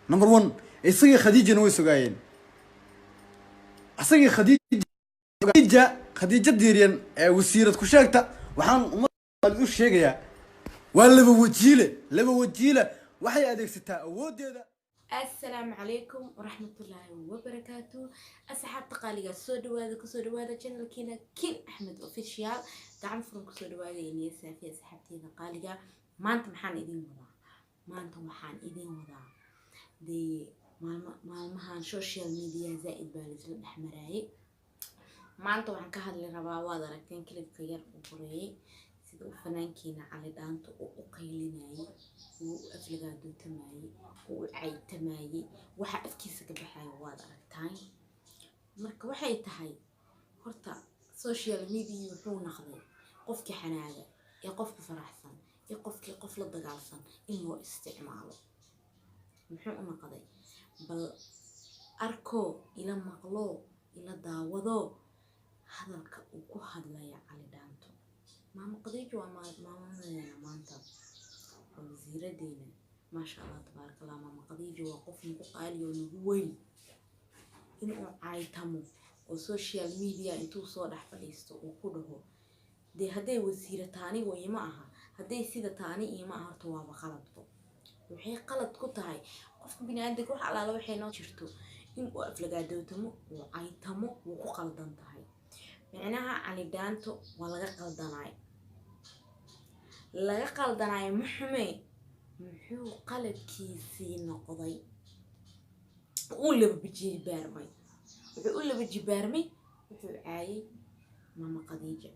number 1 isaga khadiijana way sugaayeen isaga khadiija diiriyan ee wasiirad ku sheegta waxaan umad u sheegayaa waa laba wajiile waxay adeegsataa awoodeeda. السلام عليكم ورحمة الله وبركاته. أصحاب تقاليد سودواد كسودواد channel كينا كين أحمد official دعم فرن كسودواد يعني سافي أصحابتي تقاليد ما أنت محن إذين وضع دي مالمهان سوشيال ميديا زائد بالز الأحمراي ما أنت وحن كهاد لربا واضح كان كليب كير وبري sidoo fanaankiina cali dhaanto oo qaylinay oo aflagaado tamaay oo ay tamaay waxa afkiisa ka baxay waad aragtaan marka waxay tahay horta social media wuxuu noqday qofkii xanaaga iyo qofkii faraxsan iyo qofkii qof la dagaalsan in loo isticmaalo muxuu u noqday bal arko ila maqlo ila daawado hadalka uu ku hadlaya cali dhaanto ماما قضيت وما مانتا وزيرة دينا ما شاء الله تبارك الله ماما قضيت وقف مقالي ونقوي إنه عايتمو وسوشيال ميديا إنتو صالح فليستو وكله دي هدي وزيرة تاني ويماها هدي سيدة تاني يماها توابا خلطو وحي قلط كتاي قف بني عندك روح على لوحي نوشرتو إنه أفلقا دوتمو وعايتمو وقلدان تاي معناها علي دانتو ولا قلدناي محمي محو قلب كيسي نقضي ولا بجي بارمي ولا بجي بارمي وحو عاي ماما قديجة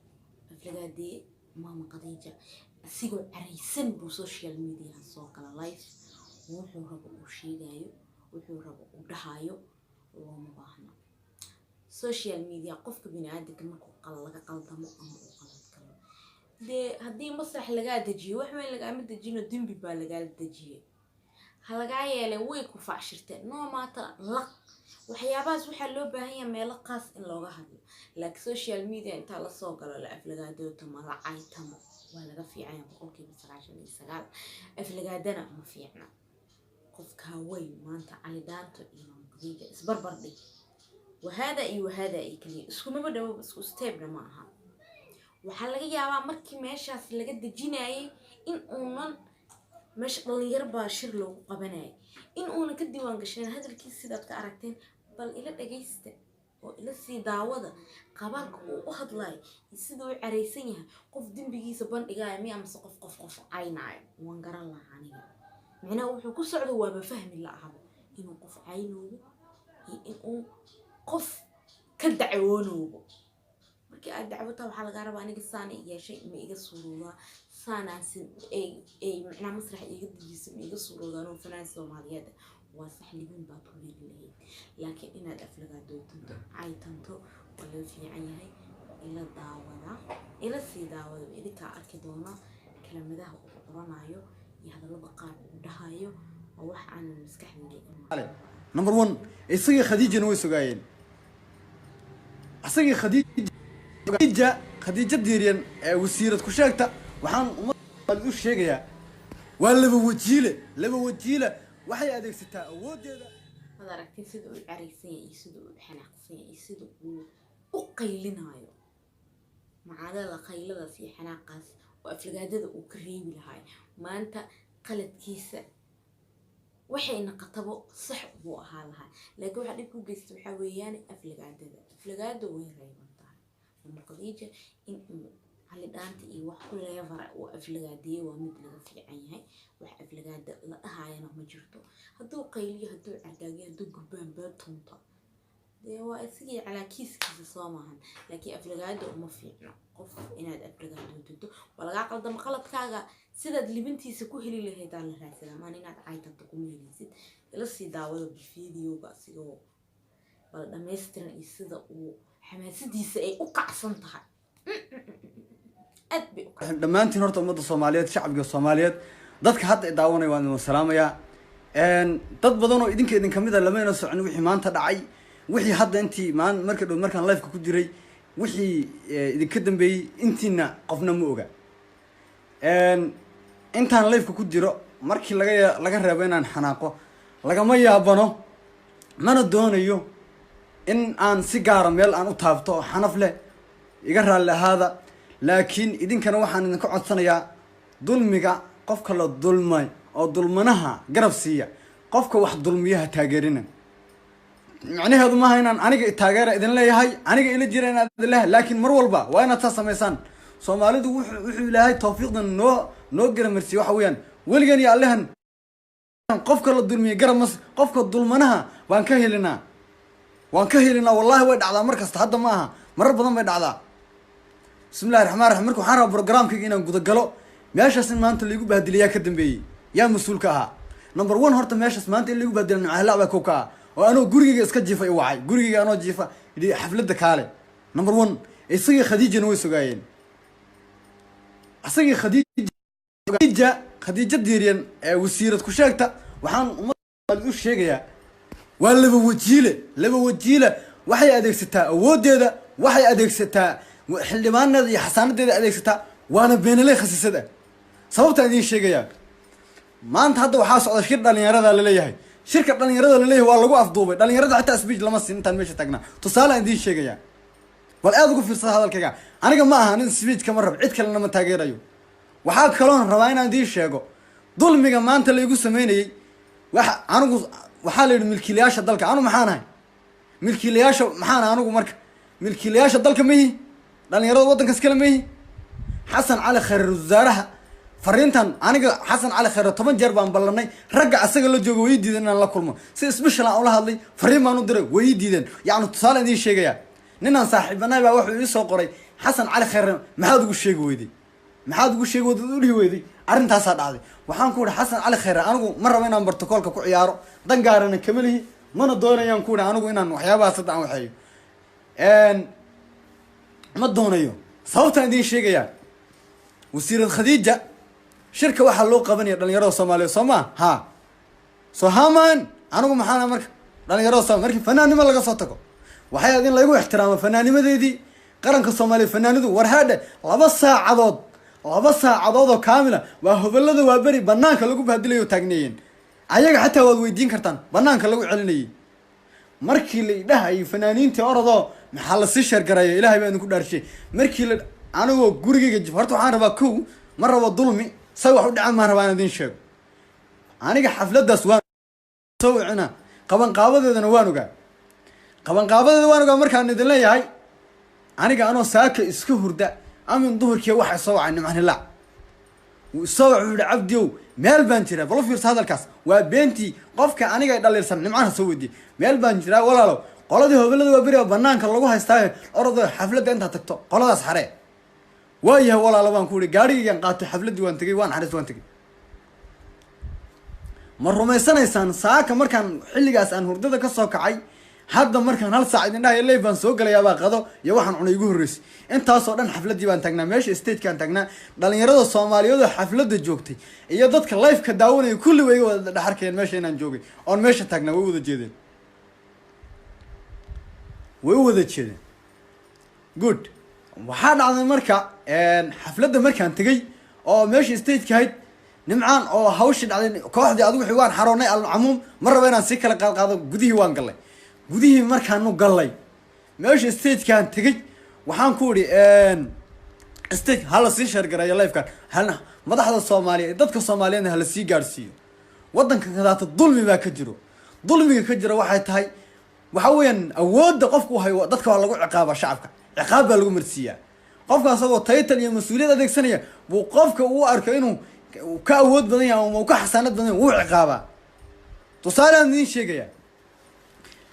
أفلقا دي ماما قديجة سيقو عريسن بو سوشيال ميديا سوق على لايف وحو ربو وشيغايو وحو ربو ودهايو ومباهنا social media qofka bini'aadamka markuu laga qaldamo ama uu qalad karo hadii masrax laga dajiyo wax weyn laga mid dajino dambi baa laga dajiyay halaga yeelay way ku faashirtay no matter laq waxyaabaas waxa loo baahan yahay meel qaas in looga hadlo laakiin social media inta la soo galo la aflagaadooto ma la caytamo waa laga fiican boqolkiiba 99 aflagaadana ma fiicna qofka way maanta cali dhaanto iyo qadiija isbarbar dhig وهذا أي كلي اسكو ما بدو اسكو ستيبنا معها وحلا جاوا مركي ماشاس لقد جيناي إن أونن مش غير باشر له قبناي إن أون كدي وانقشين هذا الكيس ده كأركتين بل إلى دقيسته وإلى السيداوضة قبلك وأخذ لاي يسدوا عريسينها قف دم بيجي سبان إجا مي أم سقف قف عيناي وانقر الله عنيها معنا وحكو سعدوا وبفهم الله هذا إنه قف عينه إنه قف كدعوانوبو markii aad dacwada waxa laga rabaa aniga saani iyo shay ma iga suurooda saanaasin ay macna masrax iga dijiso ma iga suurooda oo fanaan Soomaaliyeed waa sax libin baa ku leeyahay laakiin inaad aflagaado tunto ay tanto wala fiican yahay ila daawada ila sii daawada idinka arki doona kalamadaha uu qoranayo iyo hadalada qaar uu dhahayo oo wax aan maskaxdayda number 1 isaga khadiijana way sugaayeen isaga khadiija diiriyan ee wasiirad ku sheegta waxaan umad u sheegayaa waa laba wajiile waxay adeegsataa awoodeeda madaragtay sida uu cariisan yahay sida uu xanaaqsan yahay sida uu u qaylinayo macaadada qayladaas iyo xanaaqaas oo aflagaadada uu ka reebi lahay maanta qaladkiisa waxay naqatabo sax buu ahaa lahaa laakiin waxa dib ku geystay waxa weeyaan aflagaado way reebantahay ama qadiija in cali dhaanta iyo wax ku leeyahay oo aflagaadiye waa mid laga fiican yahay wax aflagaada la dhahaayana ma jirto haduu qayliyo haduu argaagiyo haduu gurbaan baatunta dee waa isigii calaakiiskiisa soo maahan laakiin aflagaado uma fiicno qof inaad aflagaado tunto walaga qaldamo qaladkaaga sidaad libintiisa ku heli lahayd aan la raadsadaa maan inaad caytanto ku meelisid ila sii daawada fiidiyowga asigoo bal dhameystiran iyo sida uu xamaasadiisa ay u kacsan tahay dhammaantiin horta ummadda Soomaaliyeed shacabka Soomaaliyeed dadka hadda daawanay waan salaamayaa dad badan oo idin kamid ah lamayna socon wixii maanta dhacay wixii hadda intii markaan live ku jiray wixii idinka dambeeyay intiina qofna ma oga intaan live ku jiro markii laga reebo inaan xanaaqo lagama yaabano mana doonayo in aan si gaara meel aan u taabto oo xanaf leh iga raalli ahaada laakiin idinkana waxaan idinka codsanayaa dulmiga qofka la dulmay oo dulmanaha garab siiya qofka wax dulmiyaha taageerina macnaheedu maaha inaan aniga taageera idin leeyahay aniga ila jira inaad idin leeyahay laakiin mar walba waa inaad saa samaysaan soomaalidu wuxuu ilaahay tawfiiqdan noo garamarsiiye waxa weeyaan weligan iyo allahan qofka la dulmiyay garab mas qofka dulmanaha waan ka helinaa wallahi way dhacdaa mar kasta hadda ma aha marar badan bay dhacdaa bismillahi raxmaan raxiim marka waxaan rabaa programkayga inaan gudagalo meeshaas in maanta laigu bahdiliyaa ka dambeeyey yaa mas-uulka ahaa number one horta meeshaas maanta in laigu bahdila nimcahalaa baa kow ka ah oo anoo gurigayga iska jiifa i wacay gurigayga anoo jiifa yidhi xafladda kaale number one isagii khadiijana way sogaayeen isagii khadiija diiriyan ee wasiirad ku sheegta waxaan ummadda u sheegayaa waa laba wajiile waxay adeegsataa awooddeeda waxay adeegsataa xildhibaaneeda iyo xasaanadeeda adeegsataa waana beenaley khasiisada sababtaan idiin sheegayaa maanta hadda waxaa socda shir dhalinyarada laleeyahay shirka dhalinyarada laleeyahay waa lagu afduubay dhalinyarada xataa speech lama siin intaan meesha taagnaa tusaalaan idiin sheegayaa bal aad ugu fiirsada hadalkayga aniga ma aha nin speech kama rab cid kalena ma taageerayo waxaa kaloon rabaa inaan idiin sheego dulmiga maanta laygu sameynayey waxaa la yidhi milkiilayaasha dalka anu maxaan ahay milkiilayaasha maxaan anigu marka milkiilayaasha dalka mayihi dhalinyarada waddankaas kale mayihi xasan cali khayre wasaaraha fariintan aniga xasan cali khayre 10 jeer baan ballanay ragga asaga la joogo way diideen inaan la kulmo si special aan ula hadlay fariin baan u diray way diideen yacni tusaale idiin sheegayaa ninaan saaxiibanahay baa wuxuu ii soo qoray xasan cali khayre maxaad ugu sheegi weyday u dhihi weyday arrintaasaa dhacday waxaan ku ihi xasan cali khayre anigu ma rabo inaan bartokoolka ku ciyaaro dan gaarana kama lihi mana doonayaan ku ihi anigu inaan waxyaabahaas hadda aan waxeeyo ma doonayo sababtaan idiin sheegayaa wasiirad khadiija shirka waxaa loo qabanaya dhalinyarada soomaaliyeed soo maa ha soo haman anigu maxaana marka dhalinyarada soomaliya markii fanaannimo laga soo tago waxay aad in laygu ixtiraamo fanaannimadeedii qaranka soomaaliya fanaanidu war haadhe 2 saacadood oo kaamila waa hobalada waa beri banaanka lagu bahdilayo taagneeyeen ayaga xataa waad weydiin kartaan banaanka lagu celinayay markii la idhahayay fanaaniintii orodoo maxaa la sii sheergaraya ilaahay baa idinku dhaarshay markii la anigoo gurigayga jif horta waxaan rabaa kow ma rabo dulmi say wax u dhacaan maan rabaa in idiin sheego aniga xafladdaas waan soo wicina qabanqaabadeedana waan ogaa markaan idin leeyahay aniga anoo saaka iska hurda amin duhurkii waxa soo wacay nimcan hilaac soo wuxuu yidhi cabdiow meel baan jiraa bal u fiirsa hadalkaas waa beentii qofka aniga dhaliilsan nimcan ha soo weydiye meel baan jiraa walaalow qoladii hobalada waa beri banaanka lagu haystaayo orodoo xafladda intaad tagto qoladaas xaree waayahay walaalo waan ku ihi gaarigaygaan qaatay xafladdii waan tegey waan xaris waan tegey ma rumaysanaysaan saaka markaan xilligaas aan hurdada ka soo kacay hadda markaan 1 saac idin dhahay leey baan soo galayaabaa qado iyo waxaan cunay igu horreysay intaasoo dhan xafladdii baan taagnaa meesha stagekaan taagnaa dhalinyarada soomaaliyeed oo xafladda joogtay iyo dadka live-ka daawanaya kulli way iga wada dhaxarkeen meesha inaan joogay oon meesha taagnaa way u wada jeedeen good waxaa dhacday marka xafladda markaan tegey oo meesha stageka ahayd nimcaan oo hawshii dhacday kooxdii adigu wixii waan xaroonay alcamuum ma rabo inaan sii kala qaado gudihii waan gallay gudihii markaanu gallay meesha stagekaan tegey waxaan ku idhi stage hala sii sheergareeyo livekan madaxda soomaaliya dadka soomaaliyeedna hala sii gaadhsiiyo waddanka kadaata dulmi baa ka jiro dulmiga ka jira waxay tahay waxa weeyaan awoodda qofku hayo dadka waa lagu ciqaaba shacabka ciqaab baa lagu marsiiyaa qofka asagoo title iyo mas-uuliyad adeegsanaya buu qofka uu arko inuu ka awood badan yahay ama uu ka xasaanad badan yahay wuu ciqaabaa tusaalaan idiin sheegayaa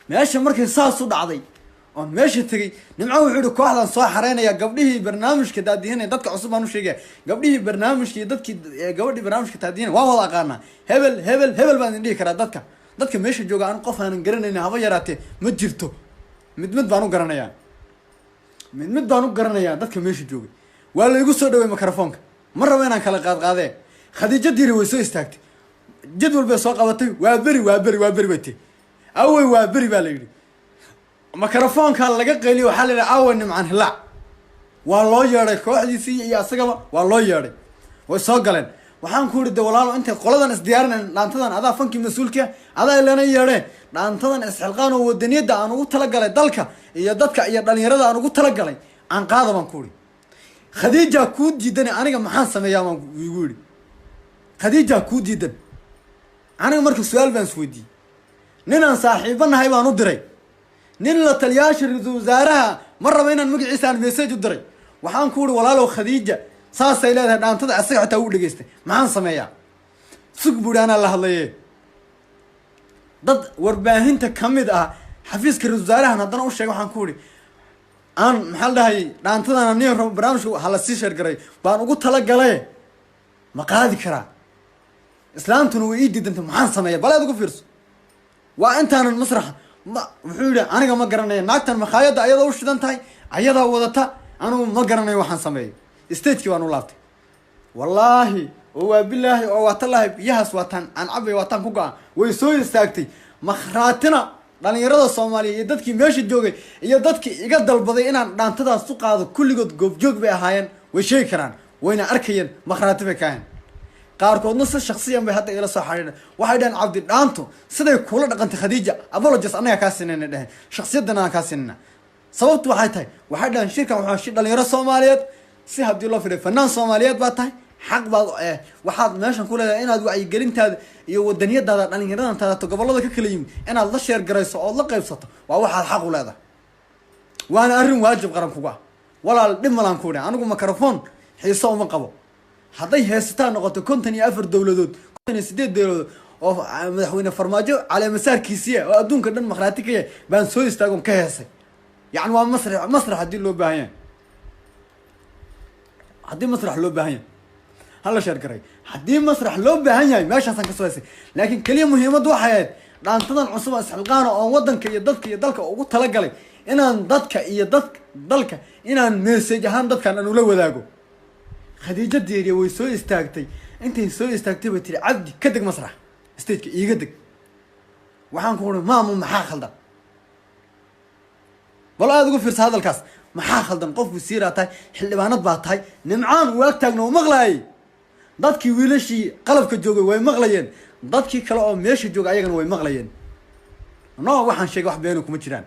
meesha markay saas u dhacday oon meesha tegey nimco wuxuu yihi kooxdan soo xareynaya gabdhihii barnaamijka daadihinaya dadka cusub baan u sheegaya gabdhihii barnaamijka iyo dadkii gabadhii barnaamijka daadihinaya waan wada aqaanaa hebel baan idin dhihi karaa dadka meesha jooga aan qof aanan garanayna haba yaraatee ma jirto mid baan u garanayaa dadka meesha joogay waa la igu soo dhaway microfoonka ma rabo inaan kala qaadqaadee khadiijo diiri way soo istaagtay jadwal bay soo qabatay waa beri bay tiri awey waa beri baa la yidhi microfoonka laga qayliyo waxaa la yidhi awe nimcan hilaac waa loo yeedhay kooxdiisii iyo asagaba waa loo yeedhay way soo galeen waxaan ku yidhi de walaalo intay qoladan isdiyaarinayn dhaantadan adaa fankii mas-uulka adaa ilana yeedhee dhaantadan isxilqaan oo wadaniyadda aan ugu talagalay dalka iyo dadka iyo dhalinyarada aan ugu talagalay aan qaada baan ku yidhi khadiija kuu diidan aniga maxaan sameeyaa baan igu yidhi khadiija kuu diidan aniga marka su-aal baan isweydiiyey ninaan saaxiibo nahay baan u diray nin la taliyaasha ra-iisul wasaaraha ma raba inaan magaciisa aan message u diray waxaan ku yidhi walaalow khadiija saasay leedahay dhaantada asaga xitaa uu dhegaystay maxaan sameeyaa sug buuhi anaa la hadlaye dad warbaahinta ka mid ah xafiiska ra-isul wasaarahan haddana u sheegay waxaan ku yidhi aan maxaa la dhahay dhaantadan nin rabo barnaamijka hala sii sheergaray baan ugu talagale ma qaadi karaa islaamtuna way ii diidantay maxaan sameeya baleed ugu fiirso waa intaanan masraxa wuxuu yidhi aniga ma garanaya naagtan makhaayadda ayadaa u shidan tahay ayadaa wadata anugu ma garanayo waxaan sameeyo stagekii baan u laabtay wallaahi oo waa bilaahi oo waa talaahi biyahaas waataan aan cabay waataan ku go-a way soo istaagtay makhraatina dhalinyarada soomaaliya iyo dadkii meesha joogay iyo dadkii iga dalbaday inaan dhaantadaas u qaado kulligood goobjoog bay ahaayeen way sheegi karaan wayna arkayeen makhraati bay kaaheen qaarkoodna si shaksiyan bay hadda ila soo xariireen waxay dhaheen cabdi dhaanto siday kuula dhaqantay khadiija apologies annaga kaa sinayna dheheen shaksiyadan aan kaa sinayna sababtu waxay tahay waxay dhaheen shirkan waxaa shi dhalinyaro soomaaliyeed si haddii loo fidhay fanaan soomaaliyeed baa tahay xaq baad waxaad meeshan ku leedahay inaad wacyigelintaada iyo wadaniyadaada dhalinyaradan taadato gobollada ka kala yimid inaad la sheer garayso ood la qaybsato waa waxaad xaq u leedahay waana arrin waajib qaran kuga walaal dhib malaan ku idhi anigu microphone xiiso uma qabo hadday heesataan noqoto 54 dowladood 58 dowladood oo madaxweyne farmaajo caleemasaarkiisiya oo adduunka dhan makhraati ka yahay baan soo istaagon ka heesay yacni waa masrax haddii loo baahan yahay haddii masrax loo baahan yahay hala sheer garay haddii masrax loo baahan yahay meeshaasaan kasoo heysay laakiin keliya muhiimaddu waxay ahayd dhaantadan cusub isxilqaana oo wadanka iyo dadka iyo dalka ugu talagalay inaan dadka iyo dalka inaan message ahaan dadkan aan ula wadaago khadiija deeriya way soo istaagtay intay soo istaagtay bay tiri cabdi ka deg masrax stageka iiga deg waxaan ku uri maamu maxaa khaldan bal aada ugu fiirsa hadalkaas maxaa khaldan qof wasiiraa tahay xildhibaanad baa tahay nimcaan uu ag taagna u maqlaayay dadkii wiilashii qalabka joogay way maqlayeen dadkii kale oo meesha jooga ayagana way maqlayeen no waxaan sheegay wax beena kuma jiraan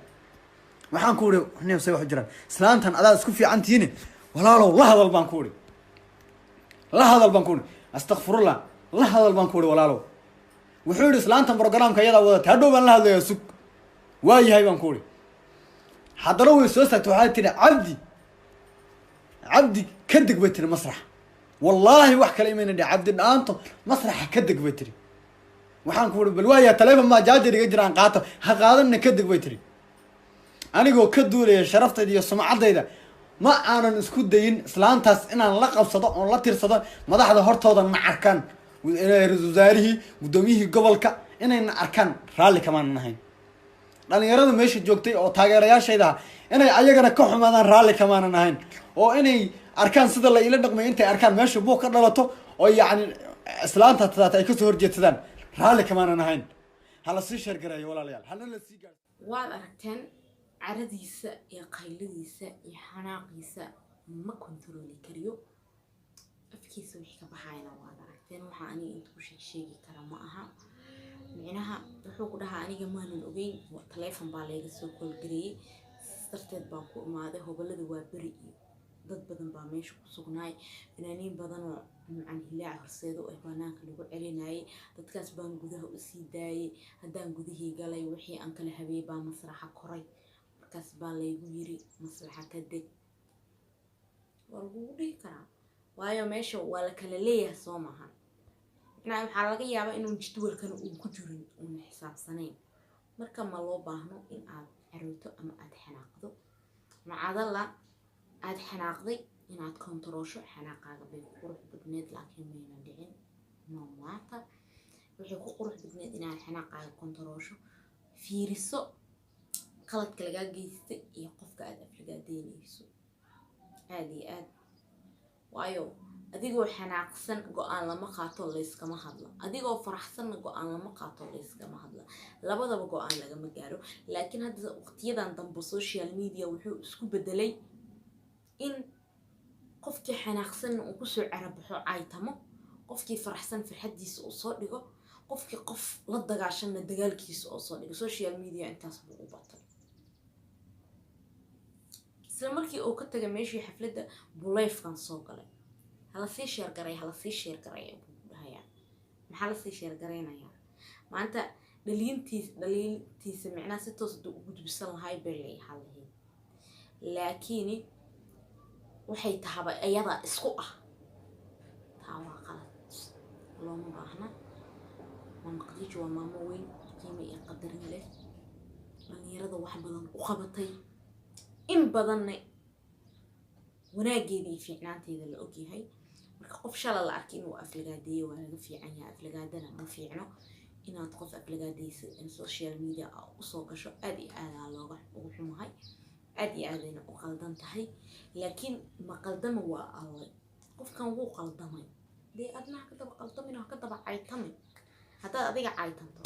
waxaan ku uri neefsay wax jiraan islaantan adaa isku fiican tihiin walaalow la hadal baan ku uri la hadal baan ku uri astakfirullah la hadal baan ku uri walaalow wuxuu yidhi islaantan programka iyadaa wadata hadhow baan la hadlayaa sug waa yahay baan ku uri haddana way soo saagtay waxay tiri cabdi ka deg bay tiri masrax wallaahi wax kale imayna dhihin cabdi dhaanto masraxa ka deg bay tiri waxaan ku uri bal waayaa taleefon maa jaajar iga jiraan qaato ha qaadanna ka deg bay tiri anigoo ka duulaya sharaftayda iyo sumcaddayda ma aanan isku dayin islaantaas inaan la qabsado oon la tirsado madaxda hortooda na arkaan ra-iisul wasaarihii guddoomiyihii gobolka inayna arkaan raalli kamaanan ahayn dhalinyarada meesha joogtay oo taageerayaashayda ah inay ayagana ka xumaadaan raalli kamaanan ahayn oo inay arkaan sida la ila dhaqmay intay arkaan meesha buuq ka dhalato oo yacni islaanta tadaata ay kasoo horjeedsadaan raalli kamaanan ahayn hala sii sheergareeyo walaalayaal hana la sii gaar waad aragteen caradiisa iyo qayladiisa iyo xanaaqiisa ma kontrooli kariyo afkiisa wixii ka baxayna waad aragteen waxaa aniga inta ku sheegi kara ma aha micnaha wuxuu ku dhahaa aniga maanan ogeyn taleefon baa layga soo koolgareeyey darteed baan ku imaaday hobolada waa beri iyo dad badan baa meesha ku sugnaay fanaaniin badan oo nuucan hilaac horseedo ee banaanka lagu celinayay dadkaas baan gudaha usii daayay haddaan gudihii galay wixii aan kala habeeyey baa masraxa koray markaas baa laygu yiri masraxa ka deg waa lagugu dhihi karaa waayo meesha waa la kala leeyahay soo maahan macnaa waxaa laga yaabaa inuu jadwalkana uu ku jirin uuna xisaabsanayn marka ma loo baahno in aad carooto ama aad xanaaqdo macadala aad xanaaqday inaad kontaroosho xanaaqaaga bay ku qurux badneed laakiin mayna dhicin no matter waxay ku qurux badneed inaad xanaaqaaga kontaroosho fiiriso qaladka lagaa geystay iyo qofka aad aflagaadeynayso aad iyo aad waayo adigoo xanaaqsan go-aan lama qaato layskama hadlo adigoo faraxsanna go-aan lama qaato layskama hadlo labadaba go-aan lagama gaaro laakiin hadda waqtiyadan dambe social media wuxuu isku bedelay in qofkii xanaaqsanna uu kusoo carabaxo caytamo qofkii faraxsan farxadiisa uu soo dhigo qofkii qof la dagaashanna dagaalkiisa oo soo dhigo social media intaas buu u batay isla markii uu ka tagay meeshii xafladda buu live-kan soo galay hala sii share garay buu dhahayaa maxaa la sii share garaynayaa maanta dhaliintiisa micnaha si toos u gudbisan lahay bay leeyahay lahayn laakiin waxay tahaba ayada isku ah taa waa qalad looma baahna maama Khadiija waa maamo weyn qiimo iyo qadarin leh dhalinyarada wax badan u qabatay in badanna wanaageeda iyo fiicnaanteeda la ogyahay marka qof shala la arkay inuu aflagaadeeyo waa laga fiican yahay aflagaadana ma fiicno inaad qof aflagaadeysa in social media usoo gasho aad iyo aad looga ugu xumahay aad iyo aadayna u qaldan tahay laakiin ma qaldama waa alle qofkan wuu qaldamay dee adna ka daba qaldamin oo ka daba caytamin haddaad adiga caytanto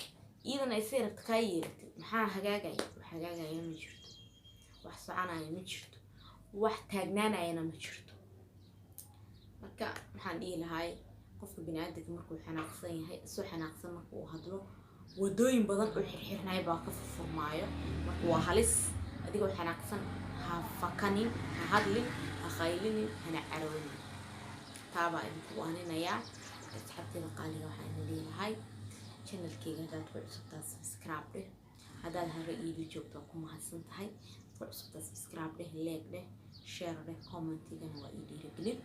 iidan ay sii rabta kaa yeelatay maxaa hagaagaya wax hagaagaya ma jirto wax soconaya ma jirto wax taagnaanayana ma jirto marka waxaan dhihi lahay qofka bini'aadamka markuu xanaaqsan yahay soo xanaaqsan markuu hadlo wadooyin badan oo xirxirnay baa ka furmaayo marka waa halis adigoo xanaaqsan ha fakanin ha hadlin ha qaylinin hana caroonin taaba idinku waaninayaa asxaabteeda qaaliga waxaan leeyahay channelkayga hadaad ku cusubtaa subscribe dheh hadaad hore iiga joogto ku mahadsan tahay ku cusubtaa subscribe dheh like dheh share dheh commentigana waa ii dhiirigelin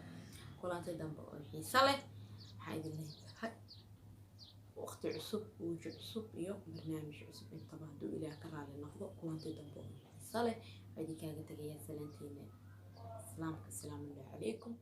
kulanta dambe oo xiiso leh waxaan idin leeyahay waqti cusub wujuh cusub iyo barnaamij cusub intaba hadduu ilaah ka raali noqdo kulanta dambe oo xiiso leh waxaan idin kaaga tagayaa salaanteena islaamka asalaamu calaykum